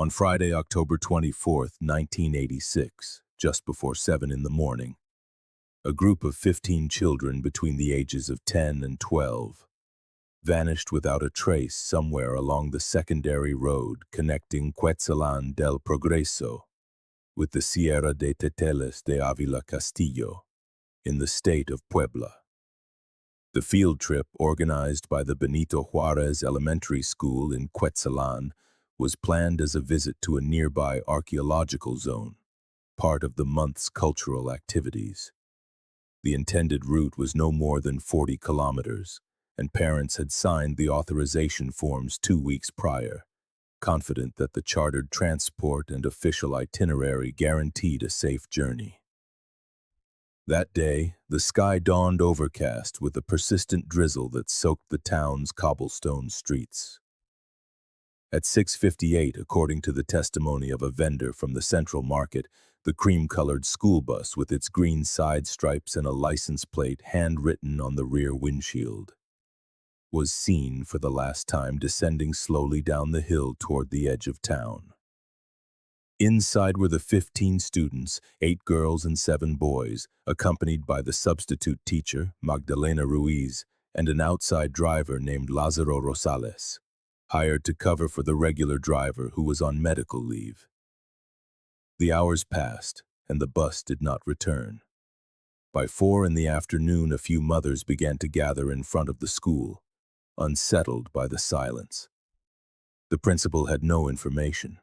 On Friday, October 24th, 1986, just before 7 in the morning, a group of 15 children between the ages of 10 and 12 vanished without a trace somewhere along the secondary road connecting Cuetzalan del Progreso with the Sierra de Teteles de Avila Castillo in the state of Puebla. The field trip, organized by the Benito Juarez Elementary School in Cuetzalan, was planned as a visit to a nearby archaeological zone, part of the month's cultural activities. The intended route was no more than 40 kilometers, and parents had signed the authorization forms 2 weeks prior, confident that the chartered transport and official itinerary guaranteed a safe journey. That day, the sky dawned overcast with a persistent drizzle that soaked the town's cobblestone streets. At 6:58, according to the testimony of a vendor from the Central Market, the cream-colored school bus with its green side stripes and a license plate handwritten on the rear windshield was seen for the last time descending slowly down the hill toward the edge of town. Inside were the 15 students, 8 girls and 7 boys, accompanied by the substitute teacher, Magdalena Ruiz, and an outside driver named Lázaro Rosales, hired to cover for the regular driver who was on medical leave. The hours passed, and the bus did not return. By 4 in the afternoon, a few mothers began to gather in front of the school, unsettled by the silence. The principal had no information.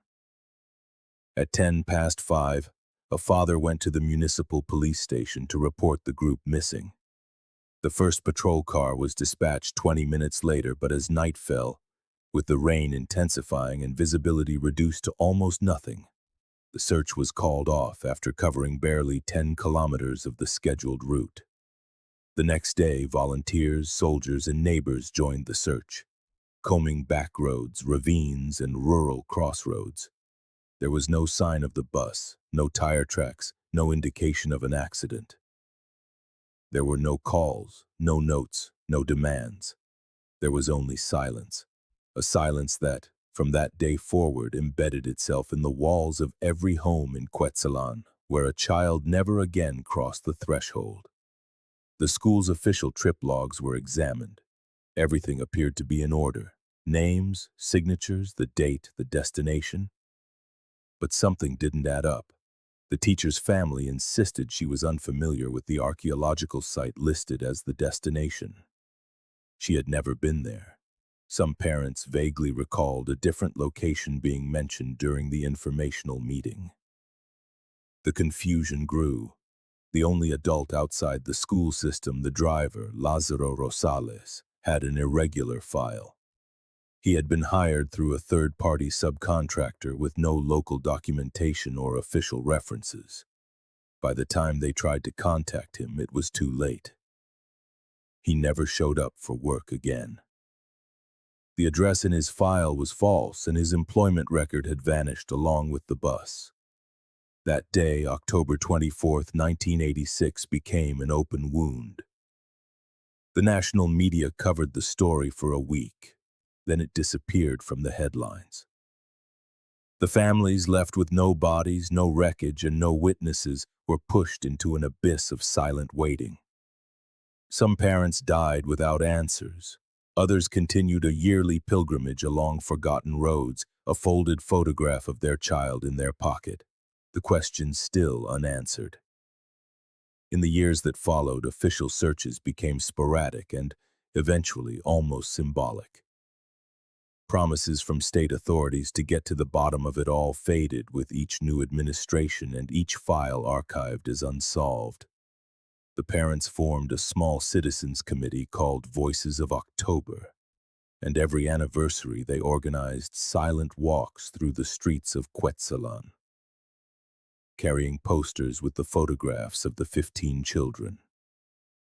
At 5:10, a father went to the municipal police station to report the group missing. The first patrol car was dispatched 20 minutes later, but as night fell, with the rain intensifying and visibility reduced to almost nothing, the search was called off after covering barely 10 kilometers of the scheduled route. The next day, volunteers, soldiers, and neighbors joined the search, combing back roads, ravines, and rural crossroads. There was no sign of the bus, no tire tracks, no indication of an accident. There were no calls, no notes, no demands. There was only silence. A silence that, from that day forward, embedded itself in the walls of every home in Cuetzalan, where a child never again crossed the threshold. The school's official trip logs were examined. Everything appeared to be in order: names, signatures, the date, the destination. But something didn't add up. The teacher's family insisted she was unfamiliar with the archaeological site listed as the destination. She had never been there. Some parents vaguely recalled a different location being mentioned during the informational meeting. The confusion grew. The only adult outside the school system, the driver, Lázaro Rosales, had an irregular file. He had been hired through a third-party subcontractor with no local documentation or official references. By the time they tried to contact him, it was too late. He never showed up for work again. The address in his file was false, and his employment record had vanished along with the bus. That day, October 24th, 1986, became an open wound. The national media covered the story for a week. Then it disappeared from the headlines. The families, left with no bodies, no wreckage, and no witnesses, were pushed into an abyss of silent waiting. Some parents died without answers. Others continued a yearly pilgrimage along forgotten roads, a folded photograph of their child in their pocket, the questions still unanswered. In the years that followed, official searches became sporadic and, eventually, almost symbolic. Promises from state authorities to get to the bottom of it all faded with each new administration and each file archived as unsolved. The parents formed a small citizens committee called Voices of October, and every anniversary they organized silent walks through the streets of Cuetzalan, carrying posters with the photographs of the 15 children.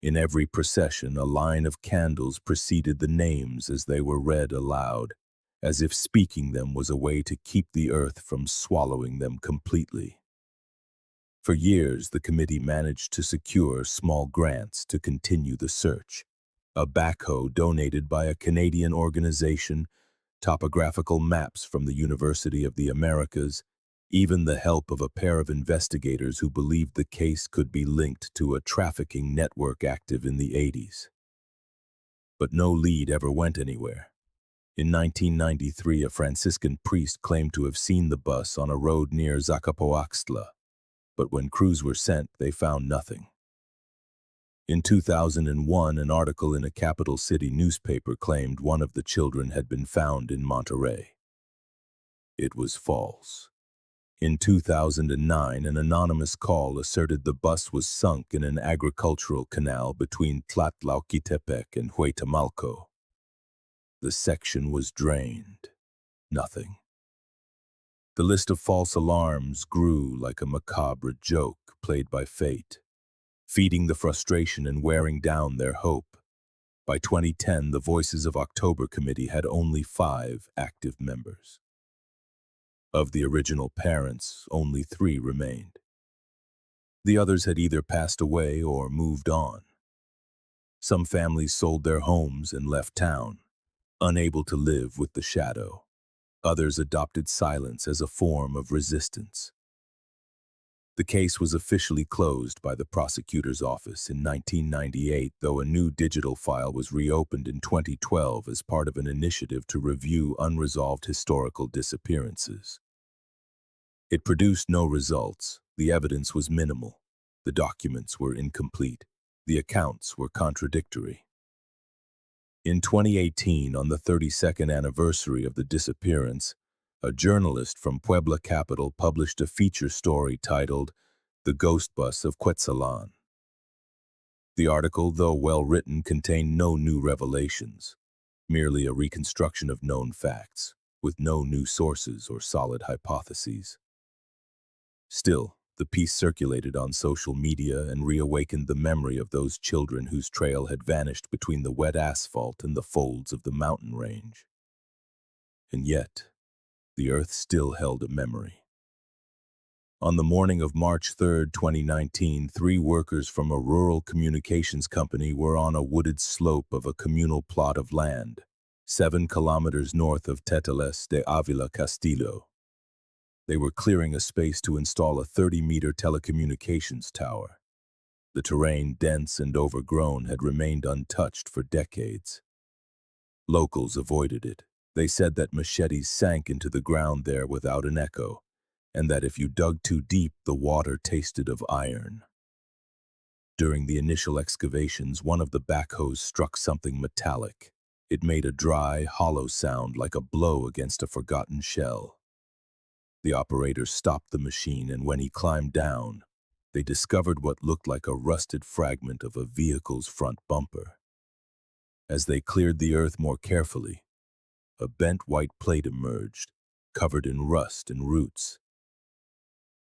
In every procession, a line of candles preceded the names as they were read aloud, as if speaking them was a way to keep the earth from swallowing them completely. For years, the committee managed to secure small grants to continue the search. A backhoe donated by a Canadian organization, topographical maps from the University of the Americas, even the help of a pair of investigators who believed the case could be linked to a trafficking network active in the 80s. But no lead ever went anywhere. In 1993, a Franciscan priest claimed to have seen the bus on a road near Zacapoaxtla, but when crews were sent, they found nothing. In 2001, an article in a capital city newspaper claimed one of the children had been found in Monterrey. It was false. In 2009, an anonymous call asserted the bus was sunk in an agricultural canal between Tlatlauquitepec and Huetamalco. The section was drained. Nothing. The list of false alarms grew like a macabre joke played by fate, feeding the frustration and wearing down their hope. By 2010, the Voices of October Committee had only 5 active members. Of the original parents, only 3 remained. The others had either passed away or moved on. Some families sold their homes and left town, unable to live with the shadow. Others adopted silence as a form of resistance. The case was officially closed by the prosecutor's office in 1998, though a new digital file was reopened in 2012 as part of an initiative to review unresolved historical disappearances. It produced no results. The evidence was minimal. The documents were incomplete. The accounts were contradictory. In 2018, on the 32nd anniversary of the disappearance, a journalist from Puebla capital published a feature story titled "The Ghost Bus of Cuetzalan." The article, though well-written, contained no new revelations, merely a reconstruction of known facts, with no new sources or solid hypotheses. Still, the piece circulated on social media and reawakened the memory of those children whose trail had vanished between the wet asphalt and the folds of the mountain range. And yet, the earth still held a memory. On the morning of March 3, 2019, 3 workers from a rural communications company were on a wooded slope of a communal plot of land, 7 kilometers north of Teteles de Avila Castillo. They were clearing a space to install a 30-meter telecommunications tower. The terrain, dense and overgrown, had remained untouched for decades. Locals avoided it. They said that machetes sank into the ground there without an echo, and that if you dug too deep, the water tasted of iron. During the initial excavations, one of the backhoes struck something metallic. It made a dry, hollow sound like a blow against a forgotten shell. The operator stopped the machine, and when he climbed down, they discovered what looked like a rusted fragment of a vehicle's front bumper. As they cleared the earth more carefully, a bent white plate emerged, covered in rust and roots.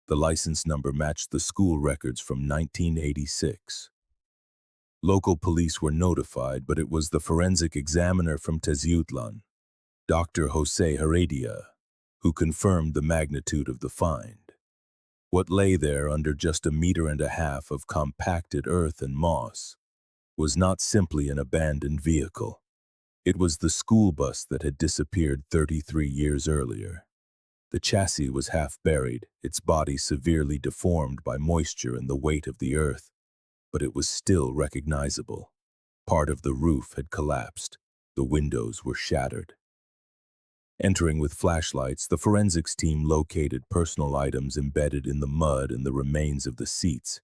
The license number matched the school records from 1986. Local police were notified, but it was the forensic examiner from Cuetzalan, Dr. Jose Heredia, who confirmed the magnitude of the find. What lay there under just 1.5 meters of compacted earth and moss was not simply an abandoned vehicle. It was the school bus that had disappeared 33 years earlier. The chassis was half buried, its body severely deformed by moisture and the weight of the earth, but it was still recognizable. Part of the roof had collapsed. The windows were shattered. Entering with flashlights, the forensics team located personal items embedded in the mud and the remains of the seats.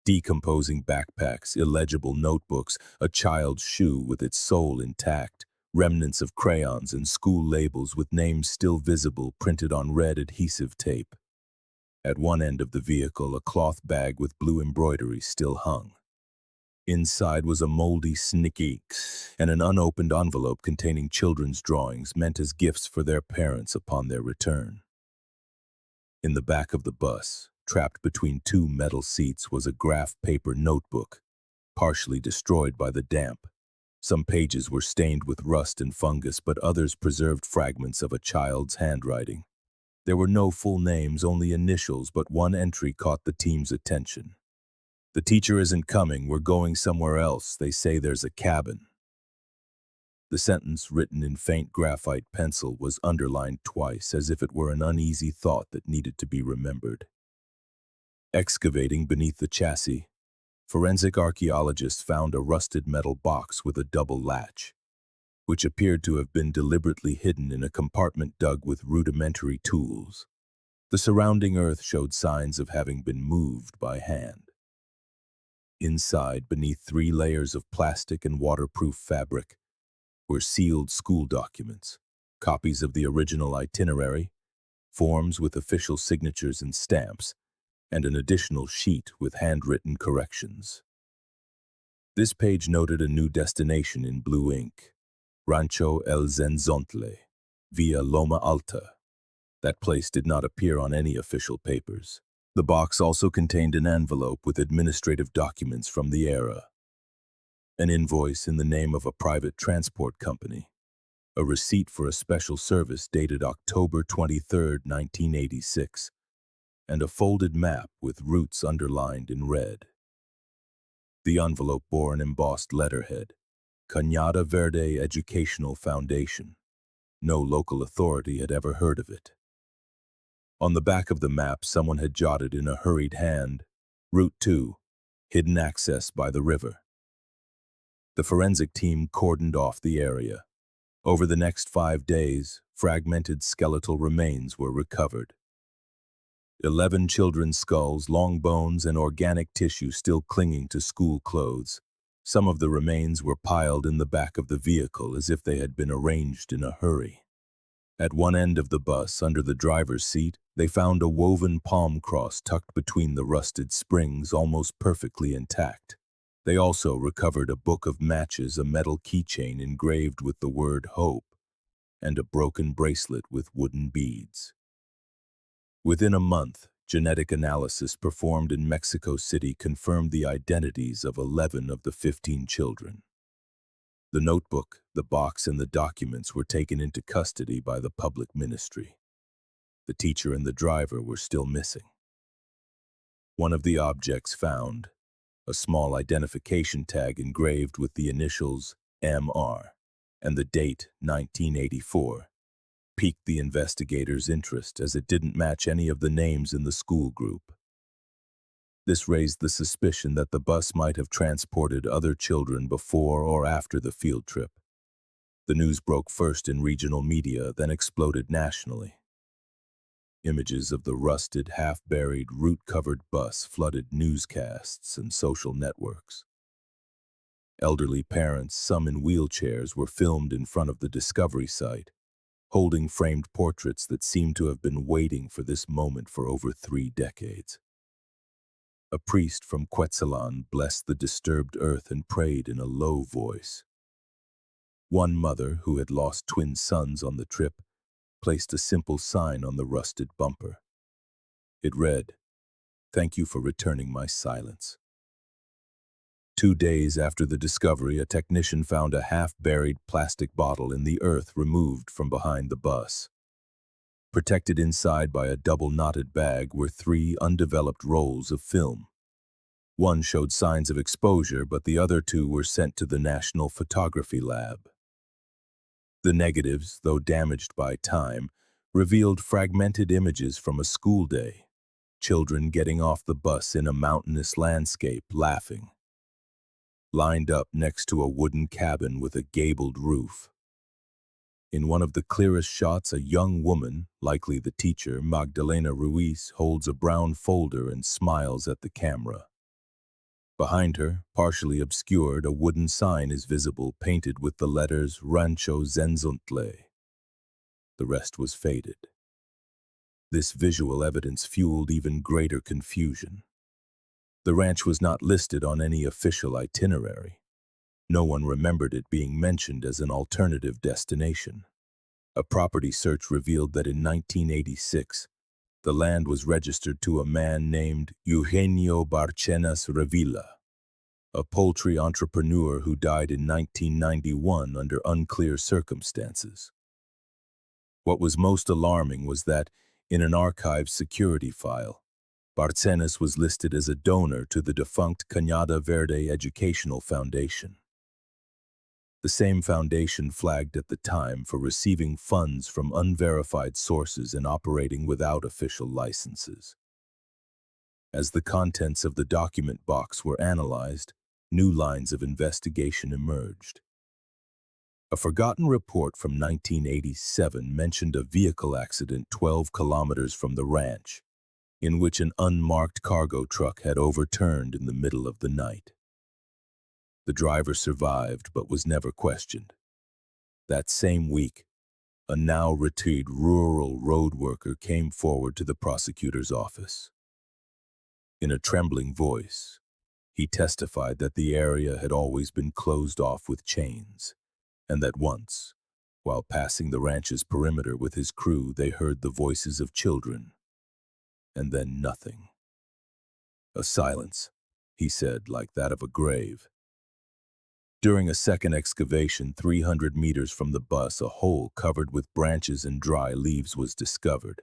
Decomposing backpacks, illegible notebooks, a child's shoe with its sole intact, remnants of crayons and school labels with names still visible printed on red adhesive tape. At one end of the vehicle, a cloth bag with blue embroidery still hung. Inside was a moldy snicky and an unopened envelope containing children's drawings meant as gifts for their parents upon their return. In the back of the bus, trapped between 2 metal seats, was a graph paper notebook, partially destroyed by the damp. Some pages were stained with rust and fungus, but others preserved fragments of a child's handwriting. There were no full names, only initials, but one entry caught the team's attention. "The teacher isn't coming, we're going somewhere else. They say there's a cabin." The sentence, written in faint graphite pencil, was underlined twice, as if it were an uneasy thought that needed to be remembered. Excavating beneath the chassis, forensic archaeologists found a rusted metal box with a double latch, which appeared to have been deliberately hidden in a compartment dug with rudimentary tools. The surrounding earth showed signs of having been moved by hand. Inside, beneath 3 layers of plastic and waterproof fabric, were sealed school documents, copies of the original itinerary, forms with official signatures and stamps, and an additional sheet with handwritten corrections. This page noted a new destination in blue ink, Rancho El Zenzontle, via Loma Alta. That place did not appear on any official papers. The box also contained an envelope with administrative documents from the era, an invoice in the name of a private transport company, a receipt for a special service dated October 23, 1986, and a folded map with routes underlined in red. The envelope bore an embossed letterhead, Cañada Verde Educational Foundation. No local authority had ever heard of it. On the back of the map, someone had jotted in a hurried hand, Route 2, hidden access by the river. The forensic team cordoned off the area. Over the next 5 days, fragmented skeletal remains were recovered. 11 children's skulls, long bones, and organic tissue still clinging to school clothes. Some of the remains were piled in the back of the vehicle as if they had been arranged in a hurry. At one end of the bus, under the driver's seat, they found a woven palm cross tucked between the rusted springs, almost perfectly intact. They also recovered a book of matches, a metal keychain engraved with the word hope, and a broken bracelet with wooden beads. Within a month, genetic analysis performed in Mexico City confirmed the identities of 11 of the 15 children. The notebook, the box, and the documents were taken into custody by the public ministry. The teacher and the driver were still missing. One of the objects found, a small identification tag engraved with the initials MR and the date 1984, piqued the investigators' interest as it didn't match any of the names in the school group. This raised the suspicion that the bus might have transported other children before or after the field trip. The news broke first in regional media, then exploded nationally. Images of the rusted, half-buried, root-covered bus flooded newscasts and social networks. Elderly parents, some in wheelchairs, were filmed in front of the discovery site, holding framed portraits that seemed to have been waiting for this moment for over 3 decades. A priest from Cuetzalan blessed the disturbed earth and prayed in a low voice. One mother, who had lost twin sons on the trip, placed a simple sign on the rusted bumper. It read, "Thank you for returning my silence." 2 days after the discovery, a technician found a half-buried plastic bottle in the earth removed from behind the bus. Protected inside by a double-knotted bag were 3 undeveloped rolls of film. One showed signs of exposure, but the other 2 were sent to the National Photography Lab. The negatives, though damaged by time, revealed fragmented images from a school day. Children getting off the bus in a mountainous landscape, laughing. Lined up next to a wooden cabin with a gabled roof. In one of the clearest shots, a young woman, likely the teacher, Magdalena Ruiz, holds a brown folder and smiles at the camera. Behind her, partially obscured, a wooden sign is visible, painted with the letters Rancho Zenzontle. The rest was faded. This visual evidence fueled even greater confusion. The ranch was not listed on any official itinerary. No one remembered it being mentioned as an alternative destination. A property search revealed that in 1986, the land was registered to a man named Eugenio Barcenas Revilla, a poultry entrepreneur who died in 1991 under unclear circumstances. What was most alarming was that, in an archive security file, Barcenas was listed as a donor to the defunct Cañada Verde Educational Foundation. The same foundation flagged at the time for receiving funds from unverified sources and operating without official licenses. As the contents of the document box were analyzed, new lines of investigation emerged. A forgotten report from 1987 mentioned a vehicle accident 12 kilometers from the ranch, in which an unmarked cargo truck had overturned in the middle of the night. The driver survived but was never questioned. That same week, a now retired rural road worker came forward to the prosecutor's office. In a trembling voice, he testified that the area had always been closed off with chains, and that once, while passing the ranch's perimeter with his crew, they heard the voices of children, and then nothing. A silence, he said, like that of a grave. During a second excavation 300 meters from the bus, a hole covered with branches and dry leaves was discovered.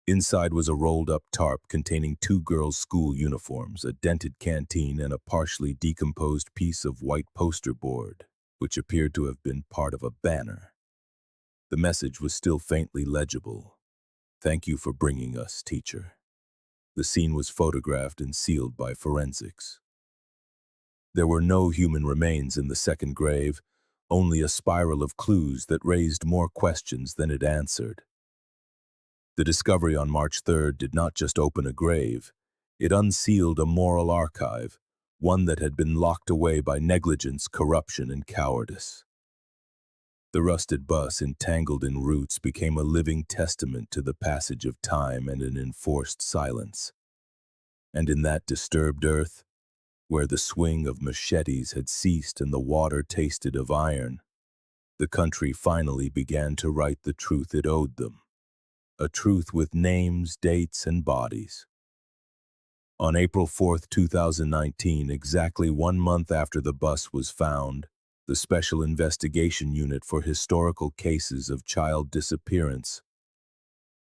Inside was a rolled-up tarp containing 2 girls' school uniforms, a dented canteen, and a partially decomposed piece of white poster board, which appeared to have been part of a banner. The message was still faintly legible. "Thank you for bringing us, teacher." The scene was photographed and sealed by forensics. There were no human remains in the second grave, only a spiral of clues that raised more questions than it answered. The discovery on March 3rd did not just open a grave, it unsealed a moral archive, one that had been locked away by negligence, corruption, and cowardice. The rusted bus, entangled in roots, became a living testament to the passage of time and an enforced silence. And in that disturbed earth, where the swing of machetes had ceased and the water tasted of iron, the country finally began to write the truth it owed them. A truth with names, dates, and bodies. On April 4th, 2019, exactly 1 month after the bus was found, the Special Investigation Unit for Historical Cases of Child Disappearance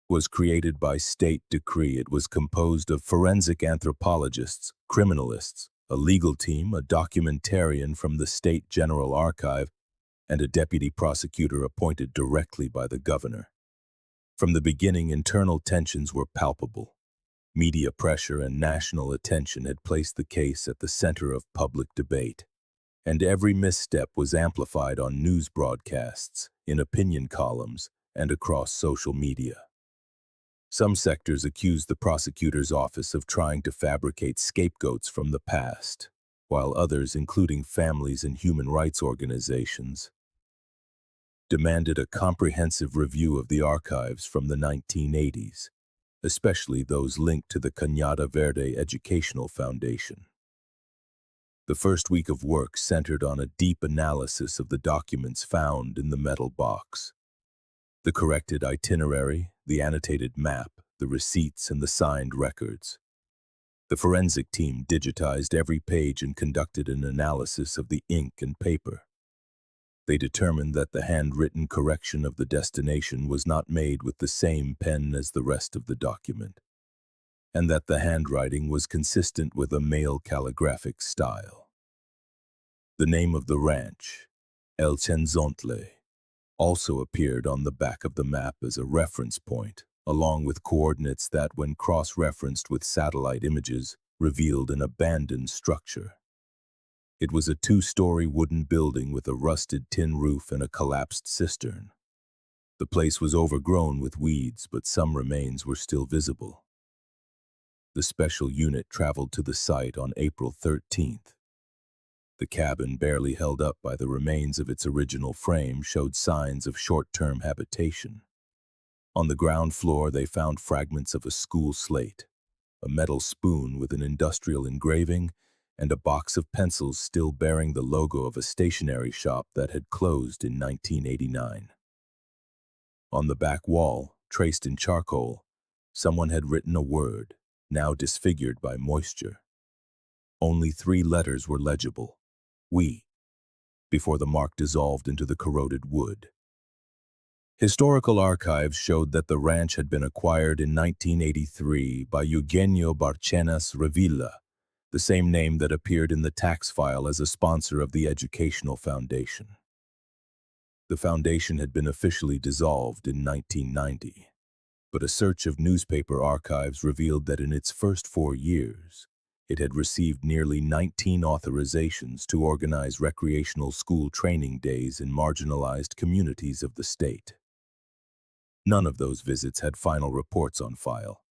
was created by state decree. It was composed of forensic anthropologists, criminalists, a legal team, a documentarian from the State General Archive, and a deputy prosecutor appointed directly by the governor. From the beginning, internal tensions were palpable. Media pressure and national attention had placed the case at the center of public debate, and every misstep was amplified on news broadcasts, in opinion columns, and across social media. Some sectors accused the prosecutor's office of trying to fabricate scapegoats from the past, while others, including families and human rights organizations, demanded a comprehensive review of the archives from the 1980s, especially those linked to the Cañada Verde Educational Foundation. The first week of work centered on a deep analysis of the documents found in the metal box. The corrected itinerary, the annotated map, the receipts, and the signed records. The forensic team digitized every page and conducted an analysis of the ink and paper. They determined that the handwritten correction of the destination was not made with the same pen as the rest of the document, and that the handwriting was consistent with a male calligraphic style. The name of the ranch, El Cenzontle, also appeared on the back of the map as a reference point, along with coordinates that, when cross-referenced with satellite images, revealed an abandoned structure. It was a 2-story wooden building with a rusted tin roof and a collapsed cistern. The place was overgrown with weeds, but some remains were still visible. The special unit traveled to the site on April 13th. The cabin, barely held up by the remains of its original frame, showed signs of short-term habitation. On the ground floor, they found fragments of a school slate, a metal spoon with an industrial engraving, and a box of pencils still bearing the logo of a stationery shop that had closed in 1989. On the back wall, traced in charcoal, someone had written a word, now disfigured by moisture. Only 3 letters were legible: "We," before the mark dissolved into the corroded wood. Historical archives showed that the ranch had been acquired in 1983 by Eugenio Barcenas Revilla, the same name that appeared in the tax file as a sponsor of the Educational Foundation. The foundation had been officially dissolved in 1990, but a search of newspaper archives revealed that in its first 4 years, it had received nearly 19 authorizations to organize recreational school training days in marginalized communities of the state. None of those visits had final reports on file.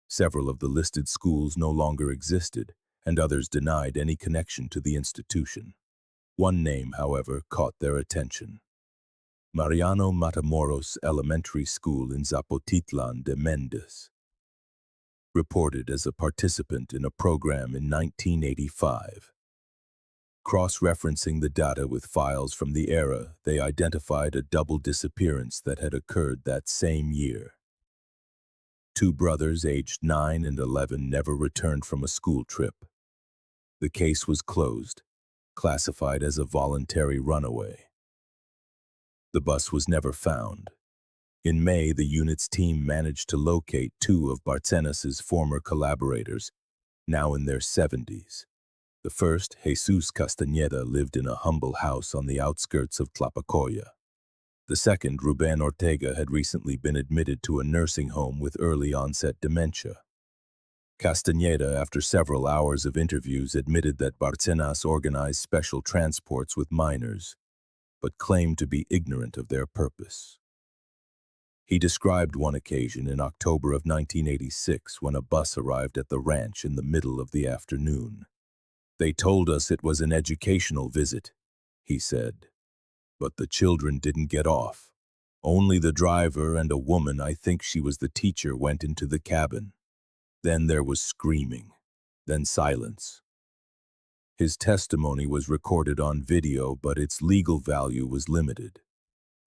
Several of the listed schools no longer existed, and others denied any connection to the institution. One name, however, caught their attention. Mariano Matamoros Elementary School in Zapotitlan de Méndez. Reported as a participant in a program in 1985. Cross-referencing the data with files from the era, they identified a double disappearance that had occurred that same year. 2 brothers aged 9 and 11 never returned from a school trip. The case was closed, classified as a voluntary runaway. The bus was never found. In May, the unit's team managed to locate 2 of Barcenas's former collaborators, now in their 70s. The first, Jesus Castañeda, lived in a humble house on the outskirts of Tlapacoya. The second, Ruben Ortega, had recently been admitted to a nursing home with early-onset dementia. Castañeda, after several hours of interviews, admitted that Barcenas organized special transports with minors, but claimed to be ignorant of their purpose. He described one occasion in October of 1986 when a bus arrived at the ranch in the middle of the afternoon. "They told us it was an educational visit," he said. "But the children didn't get off. Only the driver and a woman, I think she was the teacher, went into the cabin. Then there was screaming, then silence." His testimony was recorded on video, but its legal value was limited.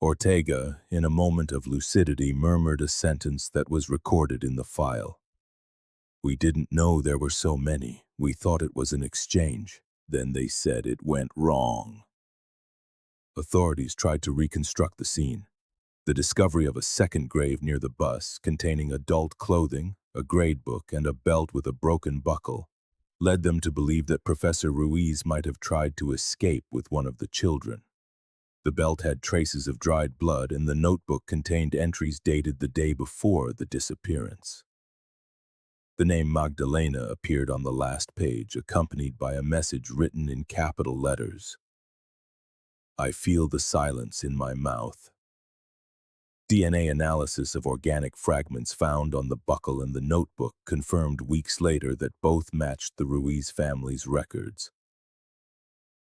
Ortega, in a moment of lucidity, murmured a sentence that was recorded in the file. "We didn't know there were so many. We thought it was an exchange. Then they said it went wrong." Authorities tried to reconstruct the scene. The discovery of a second grave near the bus, containing adult clothing, a grade book, and a belt with a broken buckle, led them to believe that Professor Ruiz might have tried to escape with one of the children. The belt had traces of dried blood, and the notebook contained entries dated the day before the disappearance. The name Magdalena appeared on the last page, accompanied by a message written in capital letters. "I feel the silence in my mouth." DNA analysis of organic fragments found on the buckle and the notebook confirmed weeks later that both matched the Ruiz family's records.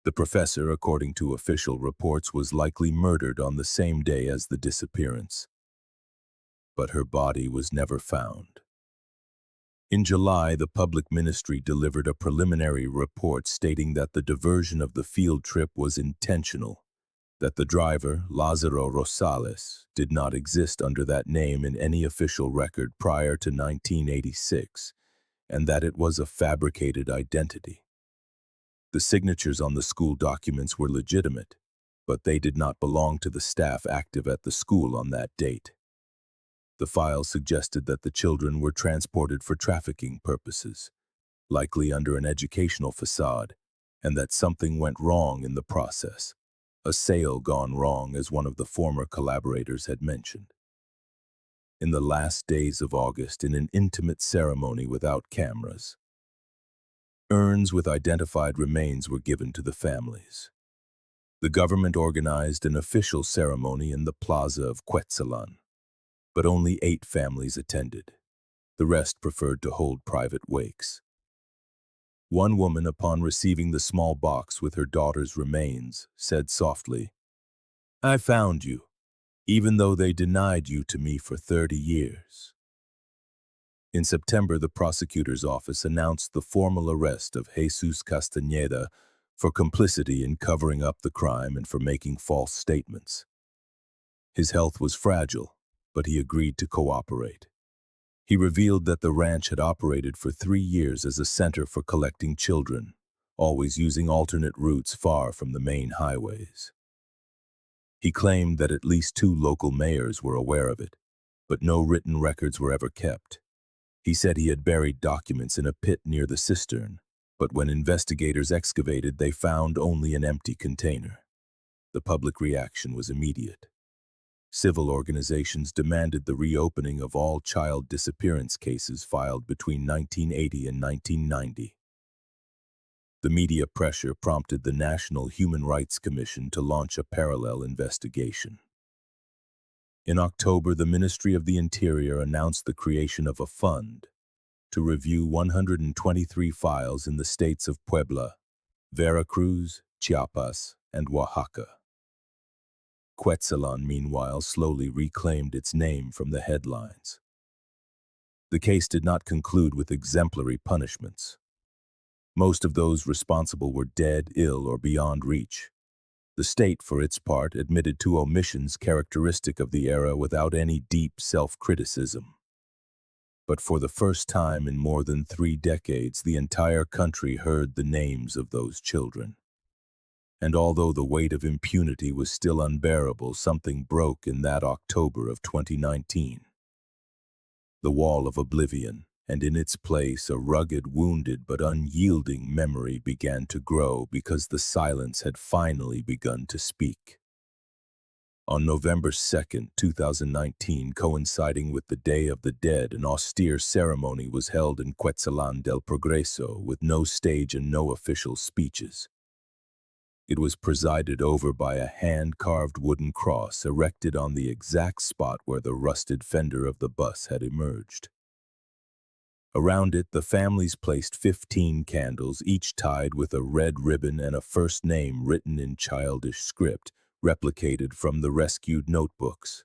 The professor, according to official reports, was likely murdered on the same day as the disappearance. But her body was never found. In July, the public ministry delivered a preliminary report stating that the diversion of the field trip was intentional, that the driver, Lázaro Rosales, did not exist under that name in any official record prior to 1986, and that it was a fabricated identity. The signatures on the school documents were legitimate, but they did not belong to the staff active at the school on that date. The file suggested that the children were transported for trafficking purposes, likely under an educational facade, and that something went wrong in the process. A sale gone wrong, as one of the former collaborators had mentioned. In the last days of August, in an intimate ceremony without cameras, urns with identified remains were given to the families. The government organized an official ceremony in the plaza of Cuetzalan, but only 8 families attended. The rest preferred to hold private wakes. One woman, upon receiving the small box with her daughter's remains, said softly, "I found you, even though they denied you to me for 30 years. In September, the prosecutor's office announced the formal arrest of Jesus Castañeda for complicity in covering up the crime and for making false statements. His health was fragile, but he agreed to cooperate. He revealed that the ranch had operated for 3 years as a center for collecting children, always using alternate routes far from the main highways. He claimed that at least 2 local mayors were aware of it, but no written records were ever kept. He said he had buried documents in a pit near the cistern, But when investigators excavated, they found only an empty container. The public reaction was immediate. Civil organizations demanded the reopening of all child disappearance cases filed between 1980 and 1990. The media pressure prompted the National Human Rights Commission to launch a parallel investigation. In October, the Ministry of the Interior announced the creation of a fund to review 123 files in the states of Puebla, Veracruz, Chiapas, and Oaxaca. Cuetzalan, meanwhile, slowly reclaimed its name from the headlines. The case did not conclude with exemplary punishments. Most of those responsible were dead, ill, or beyond reach. The state, for its part, admitted to omissions characteristic of the era without any deep self-criticism. But for the first time in more than 3 decades, the entire country heard the names of those children. And although the weight of impunity was still unbearable, something broke in that October of 2019. The wall of oblivion, and in its place a rugged, wounded, but unyielding memory began to grow because the silence had finally begun to speak. On November 2, 2019, coinciding with the Day of the Dead, an austere ceremony was held in Cuetzalan del Progreso with no stage and no official speeches. It was presided over by a hand-carved wooden cross erected on the exact spot where the rusted fender of the bus had emerged. Around it, the families placed 15 candles, each tied with a red ribbon and a first name written in childish script, replicated from the rescued notebooks.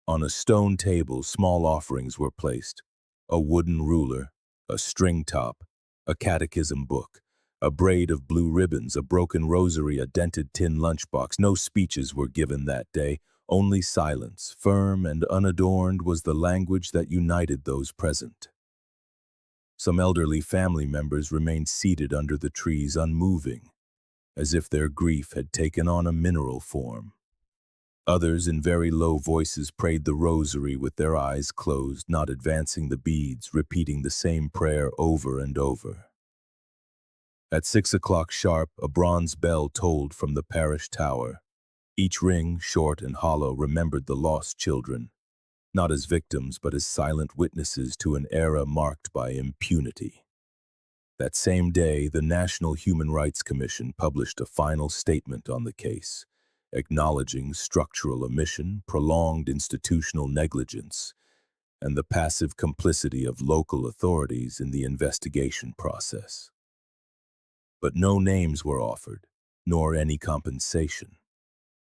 On a stone table, small offerings were placed: a wooden ruler, a string top, a catechism book, a braid of blue ribbons, a broken rosary, a dented tin lunchbox. No speeches were given that day, only silence. Firm and unadorned was the language that united those present. Some elderly family members remained seated under the trees, unmoving, as if their grief had taken on a mineral form. Others, in very low voices, prayed the rosary with their eyes closed, not advancing the beads, repeating the same prayer over and over. At 6 o'clock sharp, a bronze bell tolled from the parish tower. Each ring, short and hollow, remembered the lost children, not as victims but as silent witnesses to an era marked by impunity. That same day, the National Human Rights Commission published a final statement on the case, acknowledging structural omission, prolonged institutional negligence, and the passive complicity of local authorities in the investigation process. But no names were offered, nor any compensation.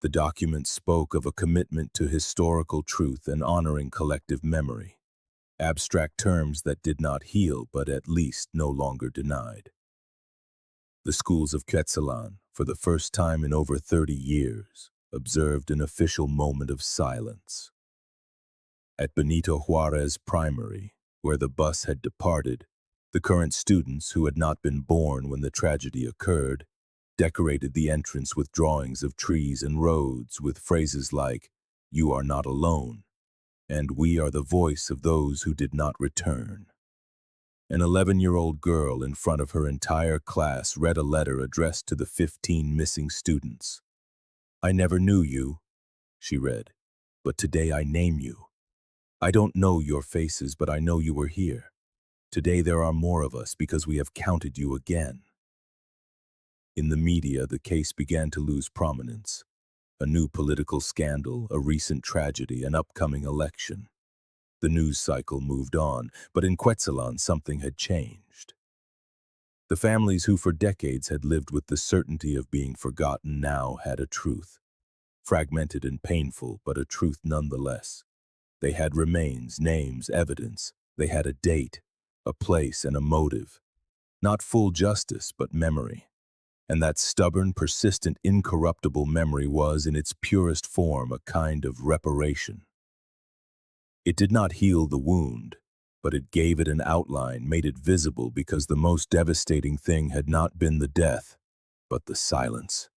The document spoke of a commitment to historical truth and honoring collective memory, abstract terms that did not heal but at least no longer denied. The schools of Cuetzalan, for the first time in over 30 years, observed an official moment of silence. At Benito Juarez Primary, where the bus had departed, the current students, who had not been born when the tragedy occurred, decorated the entrance with drawings of trees and roads with phrases like, "You are not alone," and "We are the voice of those who did not return." An 11-year-old girl in front of her entire class read a letter addressed to the 15 missing students. "I never knew you," she read, "but today I name you. I don't know your faces, but I know you were here. Today there are more of us because we have counted you again." In the media, the case began to lose prominence. A new political scandal, a recent tragedy, an upcoming election. The news cycle moved on, but in Cuetzalan something had changed. The families who for decades had lived with the certainty of being forgotten now had a truth. Fragmented and painful, but a truth nonetheless. They had remains, names, evidence. They had a date, a place, and a motive. Not full justice, but memory. And that stubborn, persistent, incorruptible memory was, in its purest form, a kind of reparation. It did not heal the wound, but it gave it an outline, made it visible, because the most devastating thing had not been the death, but the silence.